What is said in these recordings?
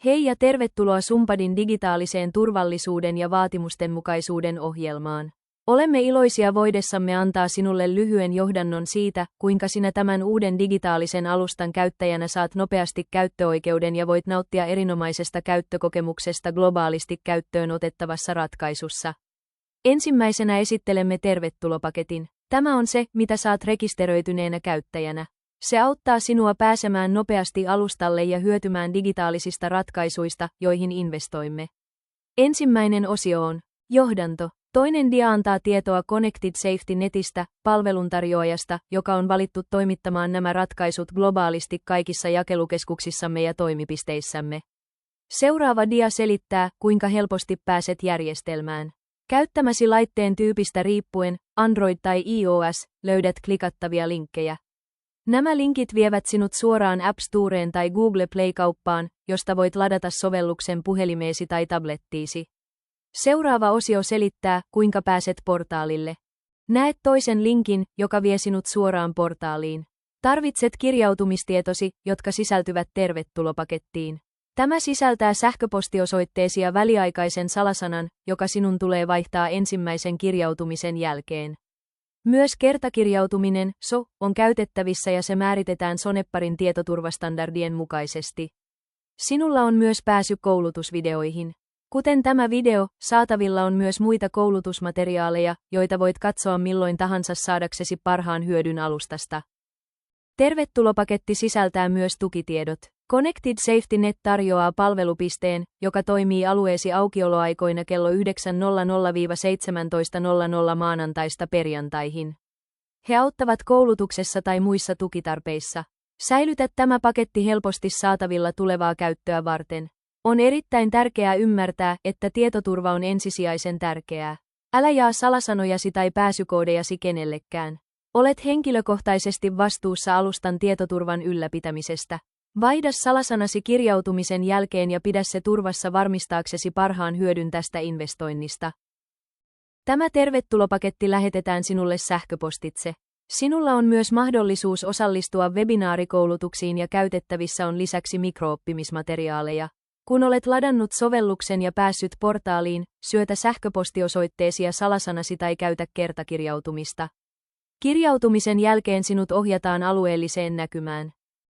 Hei ja tervetuloa Sumpadin digitaaliseen turvallisuuden ja vaatimustenmukaisuuden ohjelmaan. Olemme iloisia voidessamme antaa sinulle lyhyen johdannon siitä, kuinka sinä tämän uuden digitaalisen alustan käyttäjänä saat nopeasti käyttöoikeuden ja voit nauttia erinomaisesta käyttökokemuksesta globaalisti käyttöön otettavassa ratkaisussa. Ensimmäisenä esittelemme tervetulopaketin. Tämä on se, mitä saat rekisteröityneenä käyttäjänä. Se auttaa sinua pääsemään nopeasti alustalle ja hyötymään digitaalisista ratkaisuista, joihin investoimme. Ensimmäinen osio on johdanto. Toinen dia antaa tietoa Connected Safety-netistä, palveluntarjoajasta, joka on valittu toimittamaan nämä ratkaisut globaalisti kaikissa jakelukeskuksissamme ja toimipisteissämme. Seuraava dia selittää, kuinka helposti pääset järjestelmään. Käyttämäsi laitteen tyypistä riippuen, Android tai iOS, löydät klikattavia linkkejä. Nämä linkit vievät sinut suoraan App Storeen tai Google Play-kauppaan, josta voit ladata sovelluksen puhelimeesi tai tablettiisi. Seuraava osio selittää, kuinka pääset portaalille. Näet toisen linkin, joka vie sinut suoraan portaaliin. Tarvitset kirjautumistietosi, jotka sisältyvät tervetulopakettiin. Tämä sisältää sähköpostiosoitteesi ja väliaikaisen salasanan, joka sinun tulee vaihtaa ensimmäisen kirjautumisen jälkeen. Myös kertakirjautuminen, SO, on käytettävissä ja se määritetään Sonepparin tietoturvastandardien mukaisesti. Sinulla on myös pääsy koulutusvideoihin. Kuten tämä video, saatavilla on myös muita koulutusmateriaaleja, joita voit katsoa milloin tahansa saadaksesi parhaan hyödyn alustasta. Tervetulopaketti sisältää myös tukitiedot. Connected Safety Net tarjoaa palvelupisteen, joka toimii alueesi aukioloaikoina kello 9.00–17.00 maanantaista perjantaihin. He auttavat koulutuksessa tai muissa tukitarpeissa. Säilytä tämä paketti helposti saatavilla tulevaa käyttöä varten. On erittäin tärkeää ymmärtää, että tietoturva on ensisijaisen tärkeää. Älä jaa salasanojasi tai pääsykoodejasi kenellekään. Olet henkilökohtaisesti vastuussa alustan tietoturvan ylläpitämisestä. Vaihda salasanasi kirjautumisen jälkeen ja pidä se turvassa varmistaaksesi parhaan hyödyn tästä investoinnista. Tämä tervetulopaketti lähetetään sinulle sähköpostitse. Sinulla on myös mahdollisuus osallistua webinaarikoulutuksiin ja käytettävissä on lisäksi mikrooppimismateriaaleja. Kun olet ladannut sovelluksen ja päässyt portaaliin, syötä sähköpostiosoitteesi ja salasanasi tai käytä kertakirjautumista. Kirjautumisen jälkeen sinut ohjataan alueelliseen näkymään.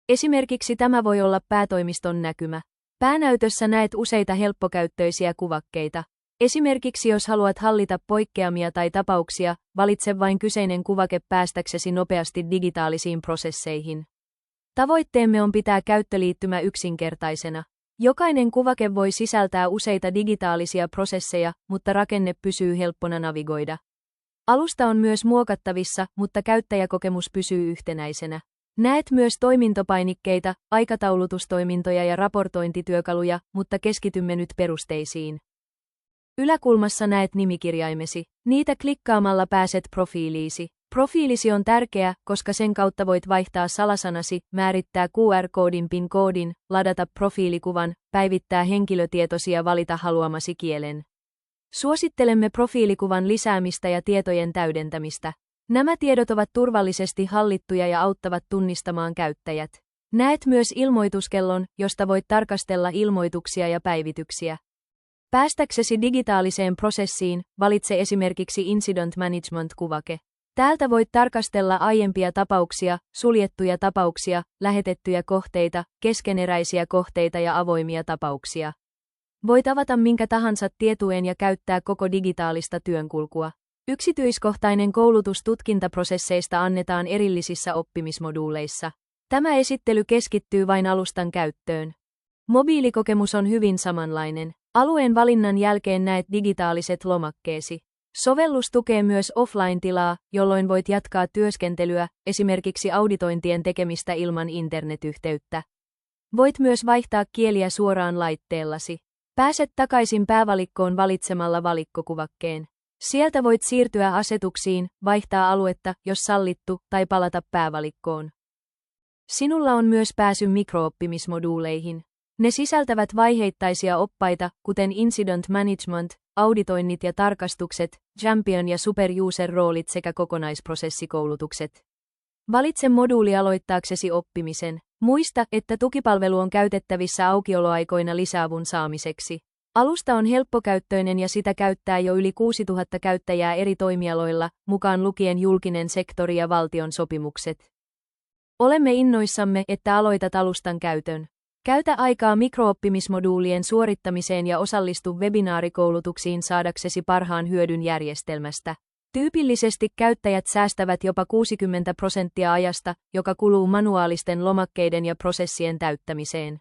Esimerkiksi tämä voi olla päätoimiston näkymä. Päänäytössä näet useita helppokäyttöisiä kuvakkeita. Esimerkiksi jos haluat hallita poikkeamia tai tapauksia, valitse vain kyseinen kuvake päästäksesi nopeasti digitaalisiin prosesseihin. Tavoitteemme on pitää käyttöliittymä yksinkertaisena. Jokainen kuvake voi sisältää useita digitaalisia prosesseja, mutta rakenne pysyy helppona navigoida. Alusta on myös muokattavissa, mutta käyttäjäkokemus pysyy yhtenäisenä. Näet myös toimintopainikkeita, aikataulutustoimintoja ja raportointityökaluja, mutta keskitymme nyt perusteisiin. Yläkulmassa näet nimikirjaimesi. Niitä klikkaamalla pääset profiiliisi. Profiilisi on tärkeä, koska sen kautta voit vaihtaa salasanasi, määrittää QR-koodin PIN-koodin, ladata profiilikuvan, päivittää henkilötietosi ja valita haluamasi kielen. Suosittelemme profiilikuvan lisäämistä ja tietojen täydentämistä. Nämä tiedot ovat turvallisesti hallittuja ja auttavat tunnistamaan käyttäjät. Näet myös ilmoituskellon, josta voit tarkastella ilmoituksia ja päivityksiä. Päästäksesi digitaaliseen prosessiin, valitse esimerkiksi Incident Management-kuvake. Täältä voit tarkastella aiempia tapauksia, suljettuja tapauksia, lähetettyjä kohteita, keskeneräisiä kohteita ja avoimia tapauksia. Voit avata minkä tahansa tietuen ja käyttää koko digitaalista työnkulkua. Yksityiskohtainen koulutus tutkintaprosesseista annetaan erillisissä oppimismoduuleissa. Tämä esittely keskittyy vain alustan käyttöön. Mobiilikokemus on hyvin samanlainen. Alueen valinnan jälkeen näet digitaaliset lomakkeesi. Sovellus tukee myös offline-tilaa, jolloin voit jatkaa työskentelyä, esimerkiksi auditointien tekemistä ilman internetyhteyttä. Voit myös vaihtaa kieliä suoraan laitteellasi. Pääset takaisin päävalikkoon valitsemalla valikkokuvakkeen. Sieltä voit siirtyä asetuksiin, vaihtaa aluetta, jos sallittu, tai palata päävalikkoon. Sinulla on myös pääsy mikrooppimismoduuleihin. Ne sisältävät vaiheittaisia oppaita, kuten Incident Management, auditoinnit ja tarkastukset, Champion ja Super User roolit sekä kokonaisprosessikoulutukset. Valitse moduuli aloittaaksesi oppimisen. Muista, että tukipalvelu on käytettävissä aukioloaikoina lisäavun saamiseksi. Alusta on helppokäyttöinen ja sitä käyttää jo yli 6000 käyttäjää eri toimialoilla, mukaan lukien julkinen sektori ja valtion sopimukset. Olemme innoissamme, että aloitat alustan käytön. Käytä aikaa mikrooppimismoduulien suorittamiseen ja osallistu webinaarikoulutuksiin saadaksesi parhaan hyödyn järjestelmästä. Tyypillisesti käyttäjät säästävät jopa 60% ajasta, joka kuluu manuaalisten lomakkeiden ja prosessien täyttämiseen.